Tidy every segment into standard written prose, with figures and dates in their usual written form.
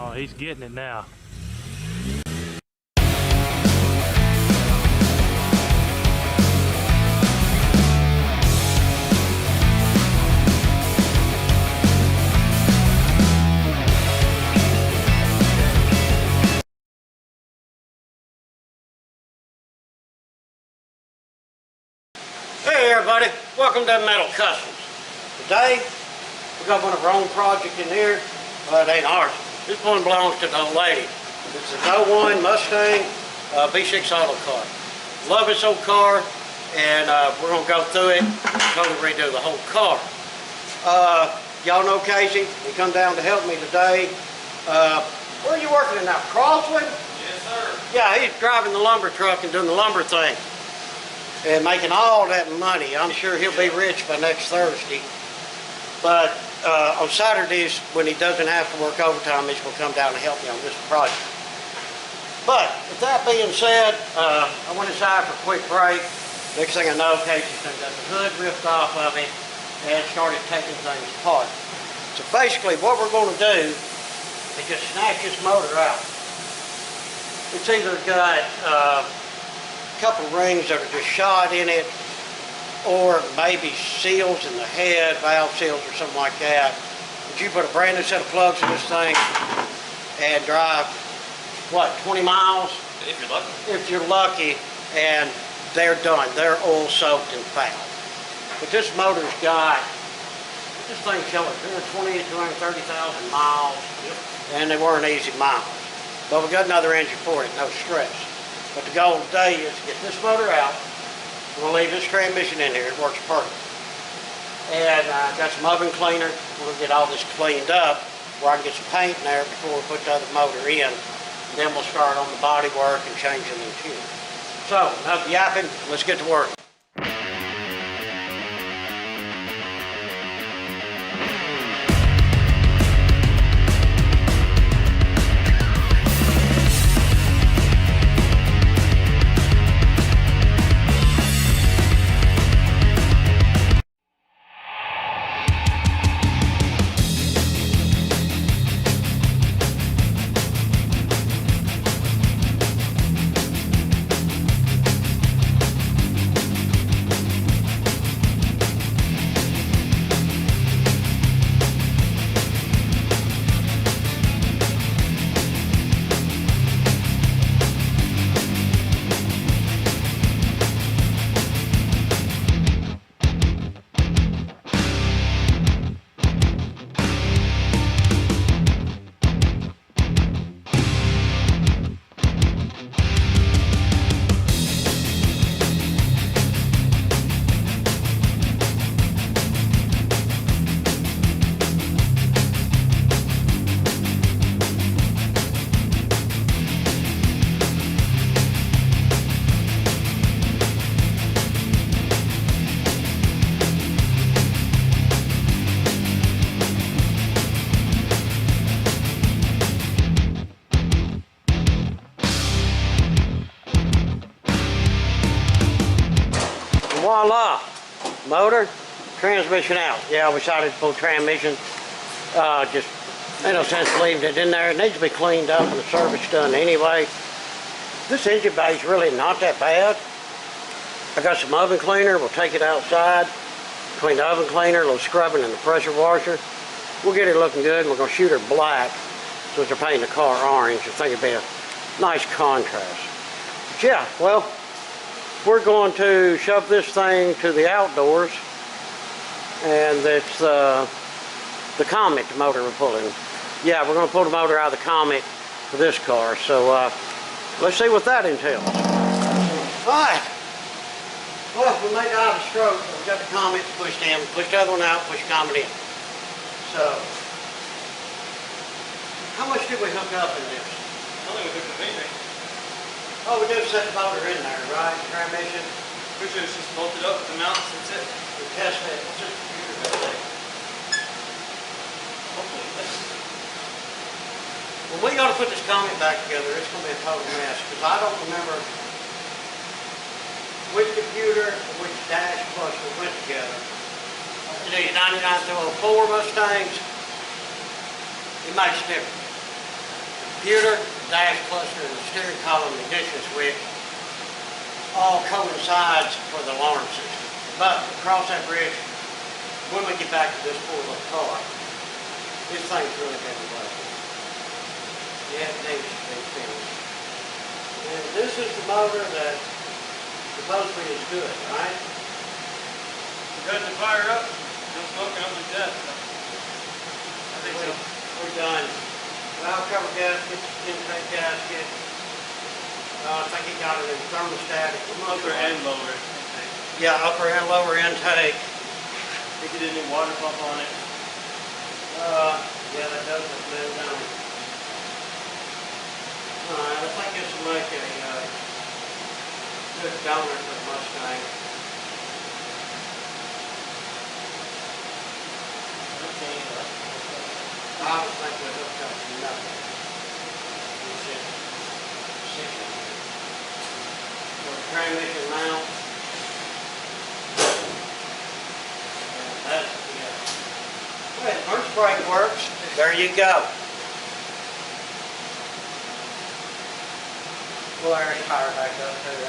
Oh, he's getting it now. Hey everybody, welcome to Metal Customs. Today, we got one of our own project in here. Well, it ain't ours. This one belongs to the old lady. It's a 01 Mustang V6 auto car. Love this old car, and we're gonna go through it, totally redo the whole car. Y'all know Casey. He come down to help me today. Where are you working in now? Crosswood? Yes, sir. Yeah, he's driving the lumber truck and doing the lumber thing. And making all that money. I'm sure he'll be rich by next Thursday. But on Saturdays, when he doesn't have to work overtime, he's going to come down and help me on this project. But with that being said, I went inside for a quick break. Next thing I know, Casey's done got the hood ripped off of it and started taking things apart. So basically, what we're going to do is just snatch this motor out. It's either got couple rings that are just shot in it, or maybe seals in the head, valve seals or something like that. But you put a brand new set of plugs in this thing and drive, what, 20 miles? If you're lucky. If you're lucky, and they're done. They're oil soaked and foul. But this motor's got, this thing showing 220,000 to 230,000 miles, and they weren't easy miles. But we got another engine for it, no stress. But the goal today is to get this motor out. We'll leave this transmission in here. It works perfect. And got some oven cleaner. We'll get all this cleaned up where I can get some paint in there before we put the other motor in. Then we'll start on the body work and changing the interior. So, enough yapping. Let's get to work. Voila, motor, transmission out. Yeah, we decided to pull transmission. Just ain't no sense leaving it in there. It needs to be cleaned up and the service done anyway. This engine bay is really not that bad. I got some oven cleaner. We'll take it outside, clean the oven cleaner, a little scrubbing in the pressure washer. We'll get it looking good. We're going to shoot her black since they're painting the car orange. I think it'd be a nice contrast. But yeah, well, we're going to shove this thing to the outdoors, and it's the Comet motor we're pulling. Yeah, we're going to pull the motor out of the Comet for this car, so let's see what that entails. Alright, well, we made out of the stroke, so we got the Comet pushed in, push the other one out, push the Comet in. So, how much did we hook up in this? I think we took the anything. Oh, we do set the motor in there, right? Transmission. Pretty sure it's just bolted up with the mounts, that's it. We test it. What's this computer going to take? Hopefully this. When we got to put this Comet back together, it's going to be a total mess, because I don't remember which computer and which dash plus we went together. The 99 through 04 Mustangs, it makes a difference. computer, dash cluster, and the steering column ignition switch all coincides for the alarm system. But across that bridge, when we get back to this poor little car, this thing's really heavy loaded. Yeah, it needs to be finished. And this is the motor that supposedly is good, right? Good to fire up. No smoking up to death. I think so. We're done. Valve cover gasket, intake gasket. I think he got it in thermostatic. Upper and lower. Yeah, upper and lower intake. I think it did a water pump on it. Yeah, that does look good, don't it? Alright, I think this will make a good donor for the Mustang. I was thinking we hooked up to nothing. It's just sitting here. For the transmission mount. And that's it. Well, the first brake works. There you go. Well, there's the tire back up too.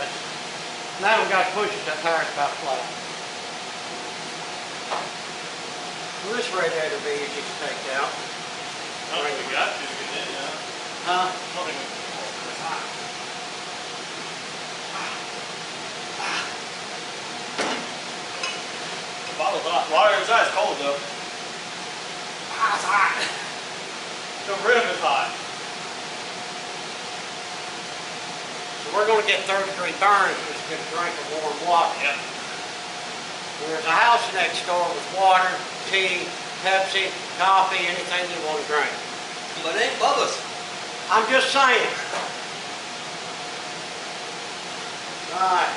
Now we got to push it. That tire's about flat. Well, this radiator will be easy to take out. I don't think we got to get in, Huh? I don't think it's hot. The bottle's hot. Water inside is cold though. It's hot. The rim is hot. So we're going to get third-degree burns just to get a drink of warm water. Yeah. There's a house next door with water, tea, Pepsi, coffee, anything you want to drink. But it ain't Bubba's. I'm just saying. Alright.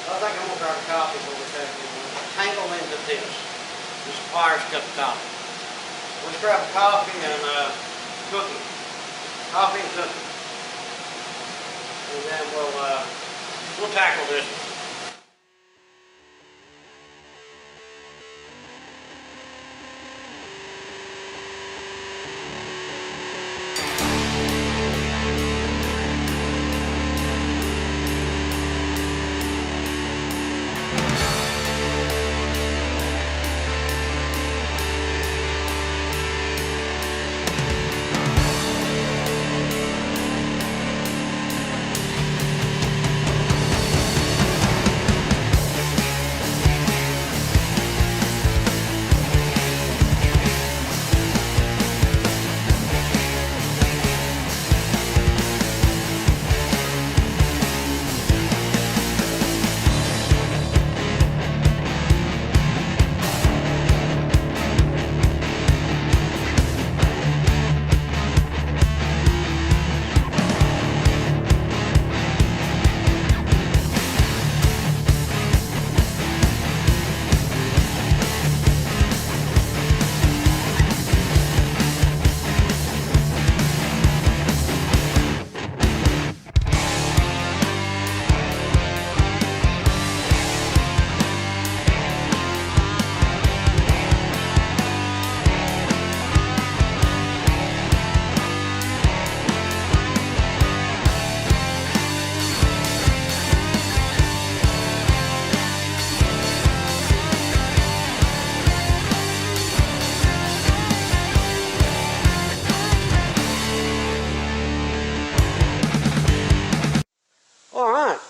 I think I'm going to grab a coffee before we take it. Tangle into this. This wires cut the top. Let's grab a coffee and cookie. Coffee and cookie. And then we'll tackle this one.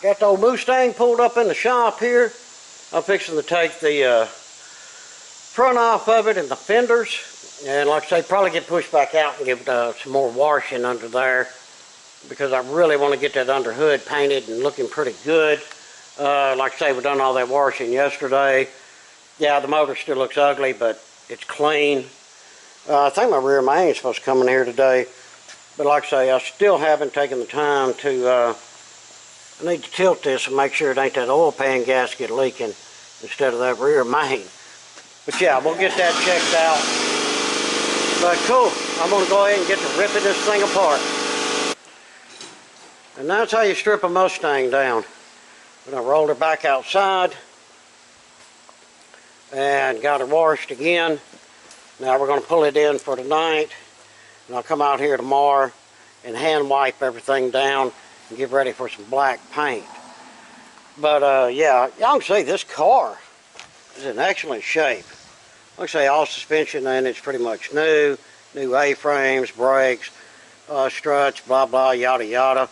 Got the old Mustang pulled up in the shop here. I'm fixing to take the front off of it and the fenders. And like I say, probably get pushed back out and give some more washing under there. Because I really want to get that underhood painted and looking pretty good. Like I say, we done all that washing yesterday. Yeah, the motor still looks ugly, but it's clean. I think my rear main is supposed to come in here today. But like I say, I still haven't taken the time to... I need to tilt this and make sure it ain't that oil pan gasket leaking instead of that rear main. But yeah, we'll get that checked out. But cool, I'm going to go ahead and get to ripping this thing apart. And that's how you strip a Mustang down. I'm going to roll her back outside. And got her washed again. Now we're going to pull it in for tonight. And I'll come out here tomorrow and hand wipe everything down and get ready for some black paint. But yeah, y'all can see this car is in excellent shape. Like I say, all suspension in it's pretty much new A-frames, brakes, struts, blah blah, yada yada.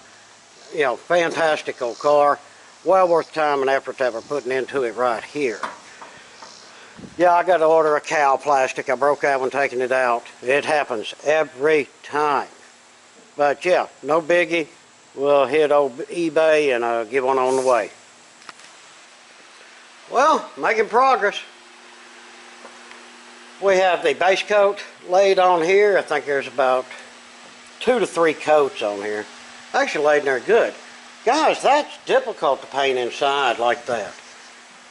You know, fantastic old car. Well worth time and effort that we're putting into it right here. Yeah, I got to order a cowl plastic. I broke that one taking it out. It happens every time. But yeah, no biggie. We'll hit old eBay and get one on the way. Well, making progress. We have the base coat laid on here. I think there's about 2 to 3 coats on here. Actually laid in there good. Guys, that's difficult to paint inside like that.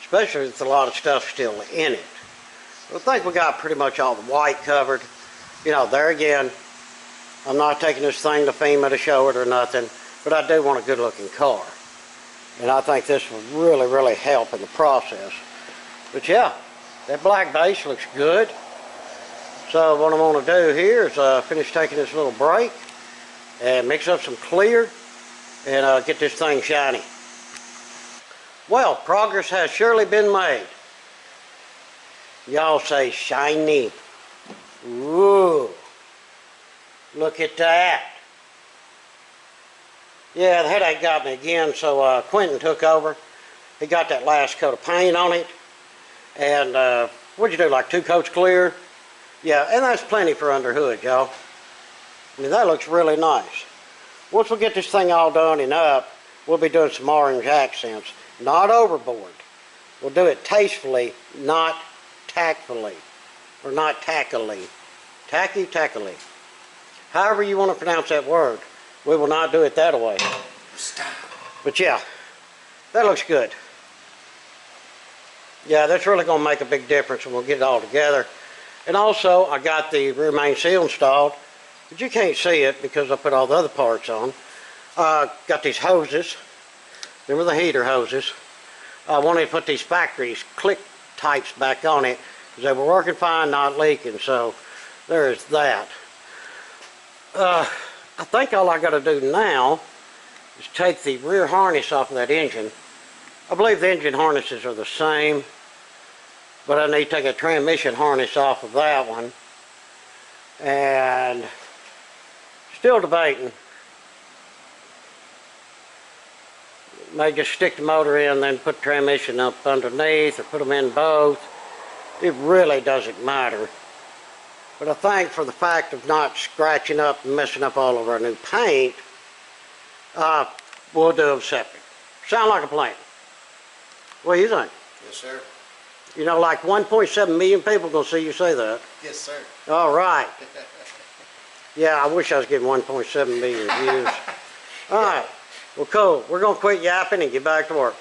Especially with a lot of stuff still in it. I think we got pretty much all the white covered. You know, there again, I'm not taking this thing to FEMA to show it or nothing, but I do want a good looking car. And I think this will really, really help in the process. But yeah, that black base looks good. So what I'm going to do here is finish taking this little break and mix up some clear and get this thing shiny. Well, progress has surely been made. Y'all say shiny. Ooh, look at that. Yeah, the headache got me again, so Quentin took over. He got that last coat of paint on it. And what'd you do, like 2 coats clear? Yeah, and that's plenty for Underhood, y'all. I mean, that looks really nice. Once we get this thing all done and up, we'll be doing some orange accents. Not overboard. We'll do it tastefully, not tactfully. Or not tackily. Tackily. However you want to pronounce that word. We will not do it that way. But yeah, that looks good. Yeah, that's really going to make a big difference when we'll get it all together. And also, I got the rear main seal installed, but you can't see it because I put all the other parts on. Got these hoses. Remember the heater hoses? I wanted to put these factory click types back on it because they were working fine, not leaking. So there's that. I think all I got to do now is take the rear harness off of that engine. I believe the engine harnesses are the same, but I need to take a transmission harness off of that one. And still debating. May just stick the motor in, then put the transmission up underneath, or put them in both. It really doesn't matter. But I think for the fact of not scratching up and messing up all of our new paint, we'll do them separate. Sound like a plan? What do you think? Yes, sir. You know, like 1.7 million people gonna see you say that. Yes, sir. All right. Yeah, I wish I was getting 1.7 million views. All right. Well, cool. We're gonna quit yapping and get back to work.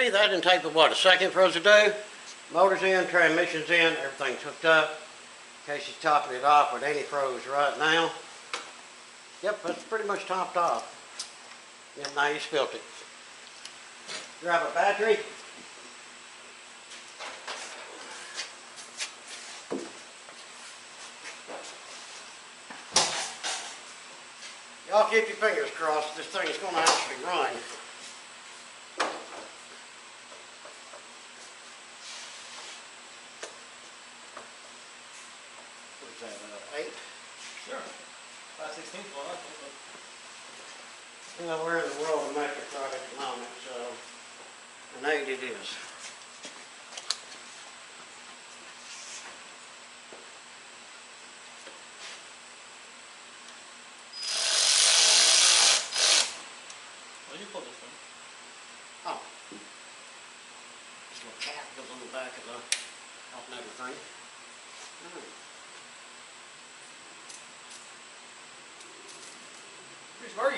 me, that didn't take but what, a second for us to do? Motor's in, transmission's in, everything's hooked up. Casey's topping it off with antifreeze right now. Yep, that's pretty much topped off. Yep, now you spilt it. Grab a battery. Y'all keep your fingers crossed, this thing is going to actually run. What's that, 8? Sure. 5/16 one, I think. Well, we're in the world of metric right at the moment, so an 8 it is. Where'd you pull this from? Oh. This little cap goes on the back of the alternator thing. Where's Marty?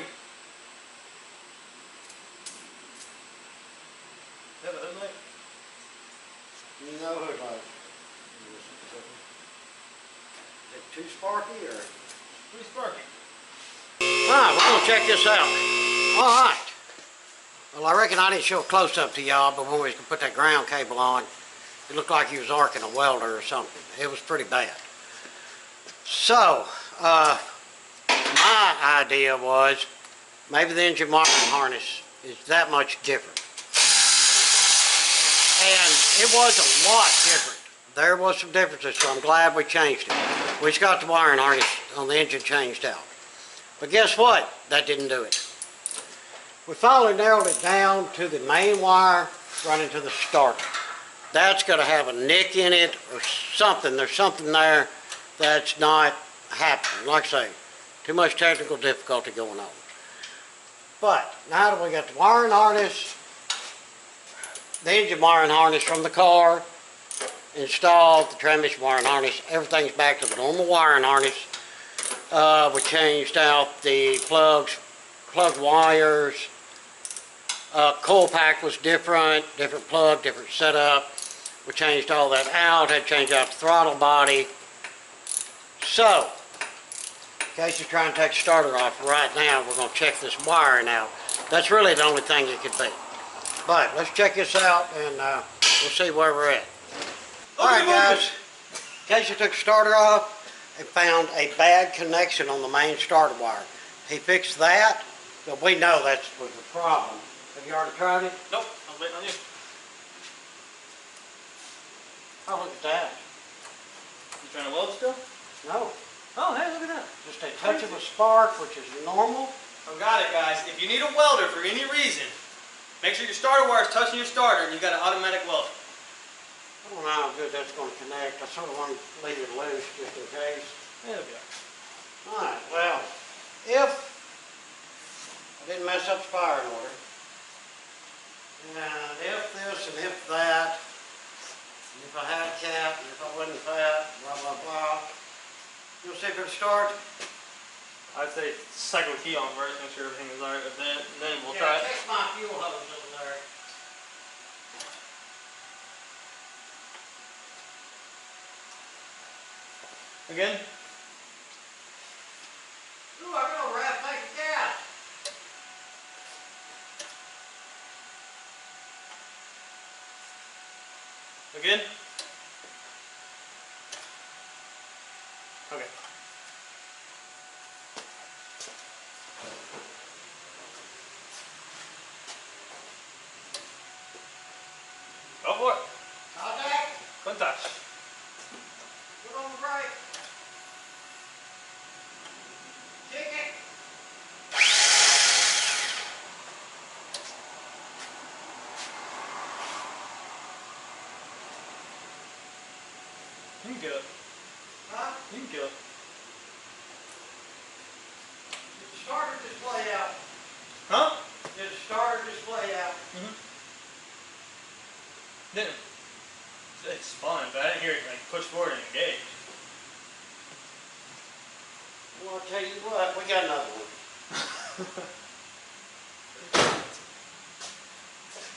You have a hood light? No hood light. Is it too sparky or? Pretty sparky. Alright, we're gonna check this out. Alright. Well, I reckon I didn't show a close-up to y'all, but when we was gonna put that ground cable on, it looked like he was arcing a welder or something. It was pretty bad. So, my idea was maybe the engine wiring harness is that much different. And it was a lot different. There was some differences, so I'm glad we changed it. We just got the wiring harness on the engine changed out. But guess what? That didn't do it. We finally narrowed it down to the main wire running to the starter. That's going to have a nick in it or something. There's something there that's not happening. Like I say, too much technical difficulty going on. But now that we got the wiring harness, the engine wiring harness from the car installed, the transmission wiring harness, everything's back to the normal wiring harness. We changed out the plug wires. Coil pack was different plug, different setup. We changed all that out, had to change out the throttle body. So, in case you're trying to take the starter off right now, we're going to check this wiring out. That's really the only thing it could be. But let's check this out and we'll see where we're at. Alright guys, in case you took the starter off and found a bad connection on the main starter wire. He fixed that, but we know that was the problem. Have you already tried it? Nope, I was waiting on you. Oh, look at that. You trying to weld still? No, Oh, hey, look at that. just a touch of a spark, which is normal. I got it, guys. If you need a welder for any reason, make sure your starter wire is touching your starter and you got an automatic welder. I don't know how good that's going to connect. I sort of want to leave it loose just in case. Yeah, it'll be all right. Alright, well, if I didn't mess up the firing order, and if this and if that, and if I had a cap, and if I wasn't fat, blah, blah, blah, you'll see if it'll start. I'd say cycle key on first, make sure everything is alright with that, and then we'll try it. Check my fuel hose over there. Again? Ooh, I got a rat tank of gas. Again? Okay. Go for it. Contact. Good touch. Put on the brake. Kick it. You can get it. Huh? You can get it. Did the starter display out? Huh? Did the starter display out? Mm-hmm. Didn't. It's fine, but I didn't hear it like push forward and engage. Well, I'll tell you what, we got another one.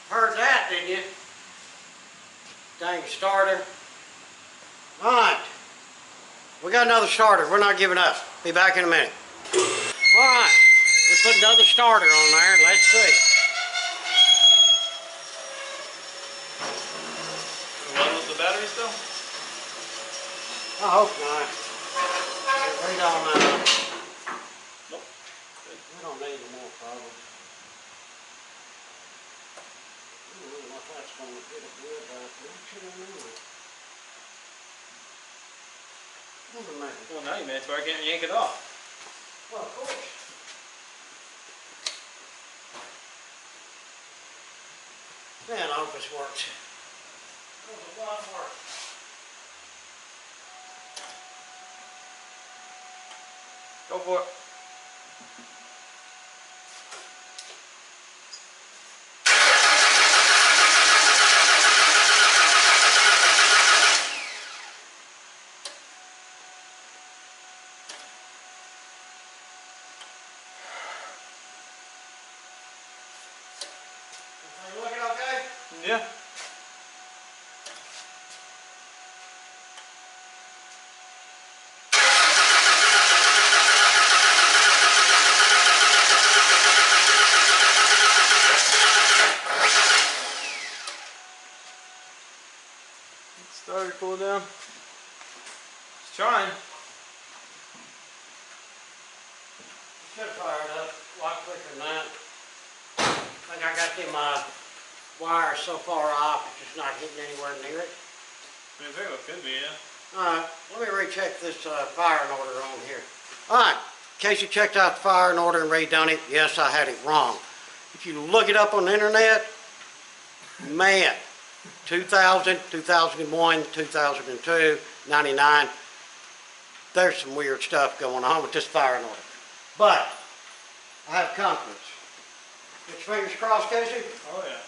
Heard that that, didn't you? Dang starter. Alright. We got another starter. We're not giving up. Be back in a minute. Alright. We put another starter on there. Let's see. Run with the battery still? I hope not. We don't, Nope. we don't need no more problems. I don't know if that's going to get a good back there. I don't know. Never mind. Well, now you made it to where I can't yank it off. Well, of course. Man, I hope this works. That was a lot of work. Go for it. Everything looking okay? Yeah. Starter cool down. It's trying. Should have fired up a lot quicker than that. I think I got them wires so far off, it's just not hitting anywhere near it. I mean, very well could be, yeah. Alright, let me recheck this firing order on here. Alright, in case you checked out the firing order and redone it, yes, I had it wrong. If you look it up on the internet, man, 2000, 2001, 2002, 99, there's some weird stuff going on with this firing order. But, I have confidence. Get your fingers crossed, Casey? Oh, yeah.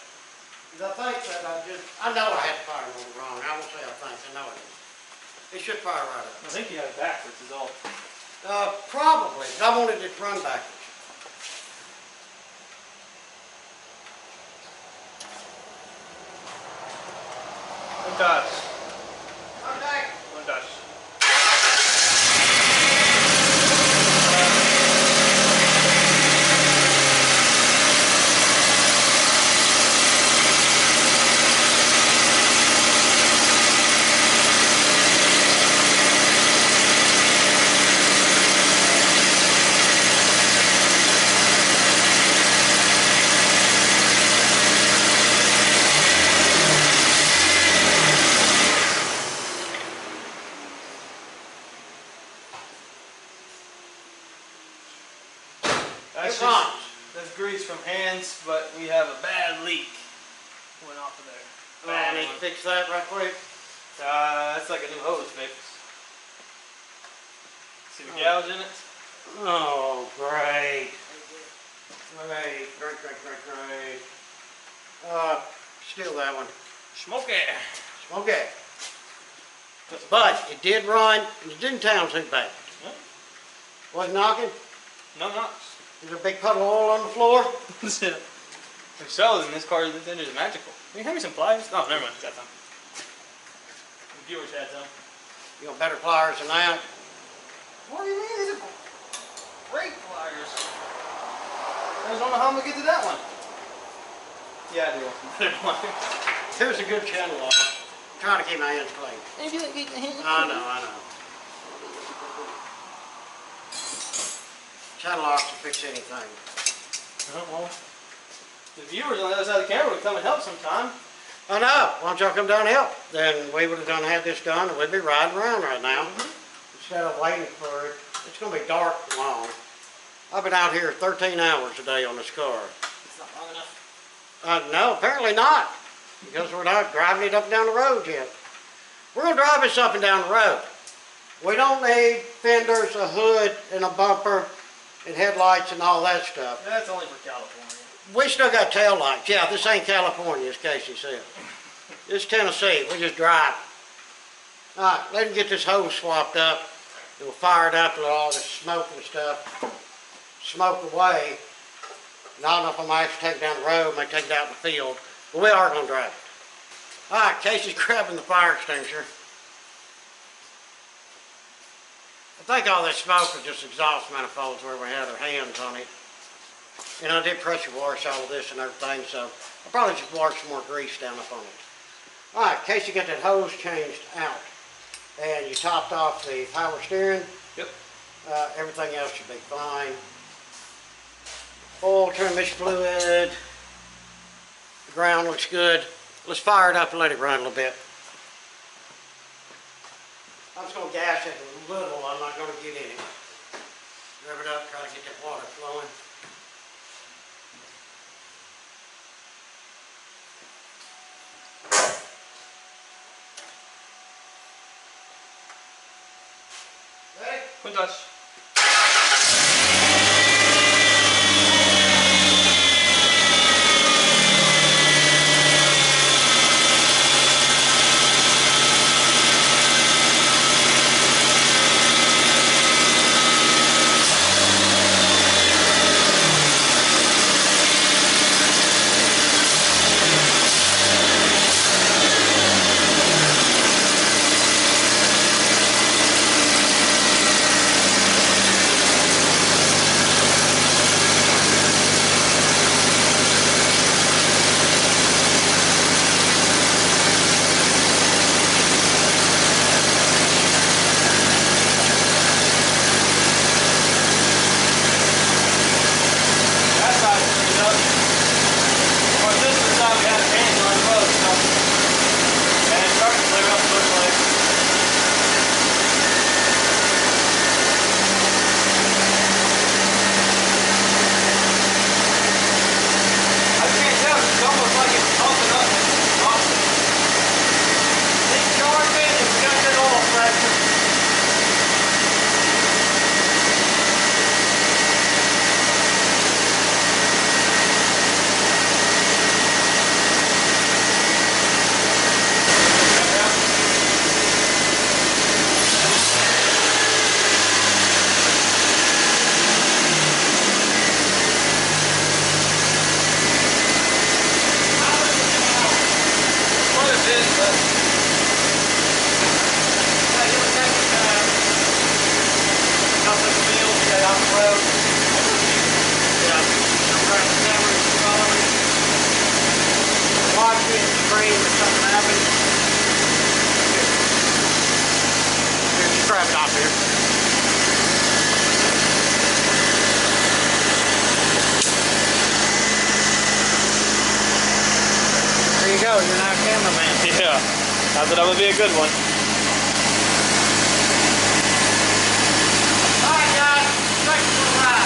I think that I know I had the firing order wrong. I won't say I think, I know it is. It should fire right up. I think you have it backwards is all. Probably, but I wanted it to run backwards. One touch. Okay. One touch. That's Good just, that's grease from hands, but we have a bad leak. Went off of there. I need to fix that right quick. That's like a new hose fix. See the gouge in it? Oh, great. Great. Steal that one. Smoke it. Smoke it. But it did run, and it didn't sound too bad. Yeah. Wasn't knocking? No knocks. There's a big puddle of oil on the floor. If so, then this car, this engine is magical. Can you hand me some pliers? Oh, never mind. Got some. The viewers had some. You got better pliers than that. What do you mean? These are great pliers. I just don't know how I'm going to get to that one. Yeah, I do want some better pliers. Here's a good channel lock. I'm trying to keep my hands clean. I know. Channel locks will fix anything. Well, the viewers on the other side of the camera would come and help sometime. I know. Why don't y'all come down and help? Then we would have had this done and we'd be riding around right now. Instead of waiting for it. It's going to be dark long. I've been out here 13 hours a day on this car. It's not long enough. No, apparently not. Because we're not driving it up and down the road yet. We're going to drive this up and down the road. We don't need fenders, a hood, and a bumper, and headlights and all that stuff. That's only for California. We still got tail lights. Yeah, this ain't California, as Casey said. This is Tennessee. We just drive. All right, let him get this hose swapped up. It'll fire it up and let all this smoke and stuff smoke away. And I don't know if I'm going to actually take it down the road, maybe take it out in the field. But we are gonna drive it. All right, Casey's grabbing the fire extinguisher. I think all this smoke was just exhaust manifolds where we had our hands on it. And I did pressure wash all of this and everything, so I'll probably just wash some more grease down up on it. All right, Casey got that hose changed out. And you topped off the power steering. Yep. Everything else should be fine. Oil, transmission fluid. The ground looks good. Let's fire it up and let it run a little bit. I'm just going to gas it a little. I'm not going to get in it. Rev it up, try to get that water flowing. Ready? Puntas. You're not a cameraman. Yeah, I thought that would be a good one. All right, guys, take it for a ride.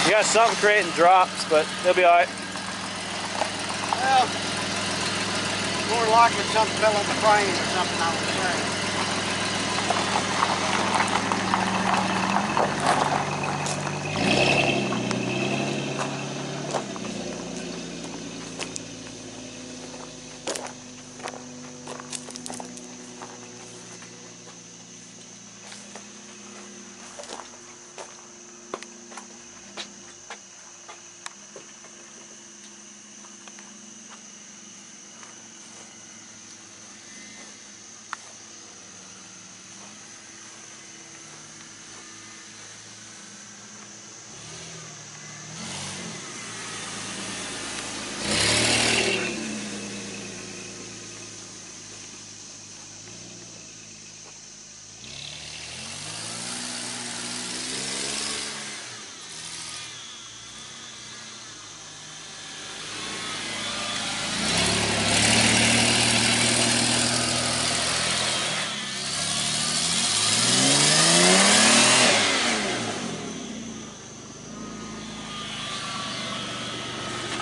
You got something creating drops, but it'll be alright. Well, more likely something fell on the frame or something, I would say.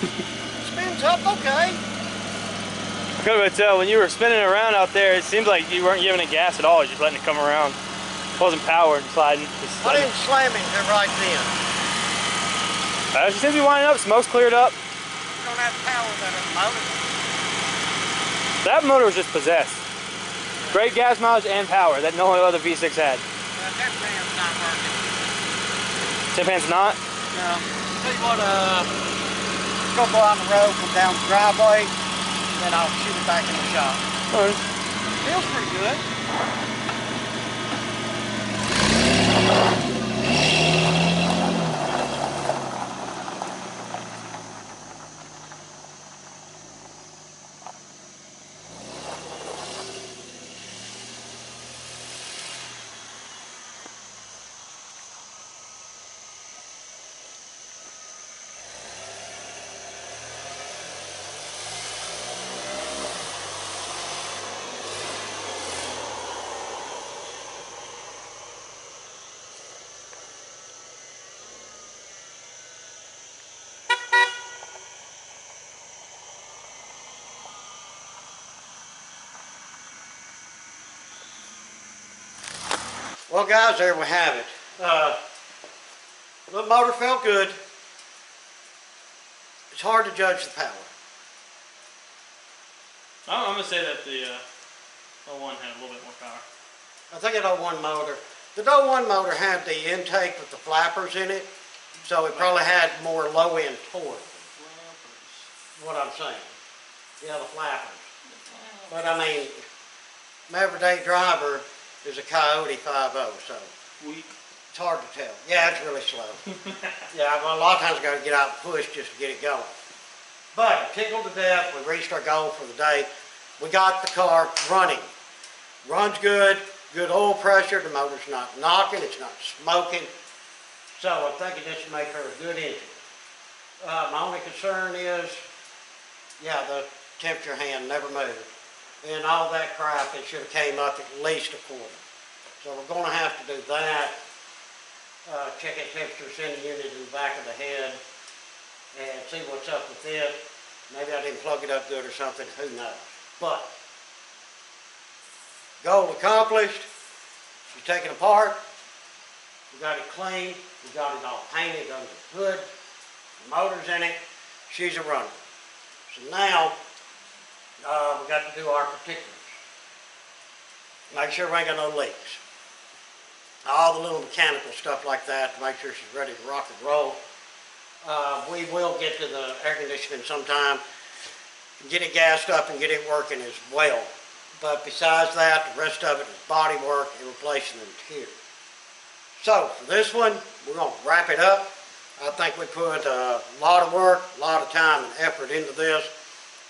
Spins up okay. I couldn't tell when you were spinning around out there. It seemed like you weren't giving it gas at all. You're just letting it come around. It wasn't powered, sliding. I didn't slam into it right then. She seems to be winding up. Smoke's cleared up. You don't have power that motor. That motor was just possessed. Great gas mileage and power that no other V6 had. That fan's not working. Tip hand's not? No. Tell you what, let's go out on the road, come down the driveway, then I'll shoot it back in the shop. All right. Feels pretty good. Well guys, there we have it. The motor felt good. It's hard to judge the power. I'm going to say that the 01 had a little bit more power. I think that 01 motor, the 01 motor had the intake with the flappers in it, so it probably had more low end torque. What I'm saying. Yeah, the flappers. But I mean, my everyday driver is a Coyote 5.0, so Weak. it's hard to tell. Yeah, it's really slow. Yeah, well, a lot of times I got to get out and push just to get it going. But tickled to death, we reached our goal for the day. We got the car running. Runs good, good oil pressure, the motor's not knocking, it's not smoking. So I'm thinking this will make her a good engine. My only concern is, yeah, the temperature hand never moved. And all that crap, it should have came up at least a quarter. So we're going to have to do that. Check that temperature, send the unit in the back of the head, and see what's up with it. Maybe I didn't plug it up good or something, who knows. But, goal accomplished. She's taken apart. We got it clean. We got it all painted under the hood. The motor's in it. She's a runner. So now, we got to do our particulars. Make sure we ain't got no leaks. All the little mechanical stuff like that to make sure she's ready to rock and roll. We will get to the air conditioning sometime, get it gassed up and get it working as well. But besides that, the rest of it is body work and replacing the interior. So for this one, we're going to wrap it up. I think we put a lot of work, a lot of time and effort into this,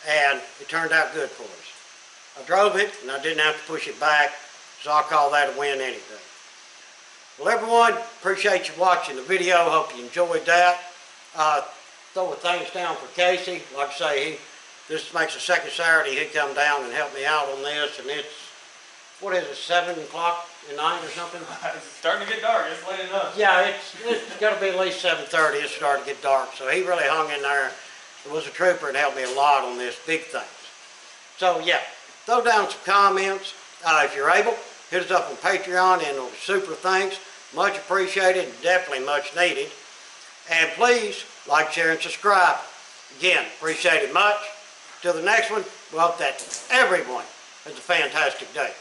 and it turned out good for us. I drove it and I didn't have to push it back, so I call that a win any day. Well everyone, appreciate you watching the video. Hope you enjoyed that. Throwing things down for Casey. Like I say, this makes the second Saturday he come down and help me out on this, and it's, what is it, 7 o'clock at night or something? It's starting to get dark. It's late enough. Yeah, it's got to be at least 7:30. It's starting to get dark. So he really hung in there. It was a trooper and helped me a lot on this, big things. So yeah, throw down some comments. If you're able, hit us up on Patreon and on super thanks. Much appreciated, definitely much needed. And please like, share, and subscribe. Again, appreciate it much. Till the next one, we hope that everyone has a fantastic day.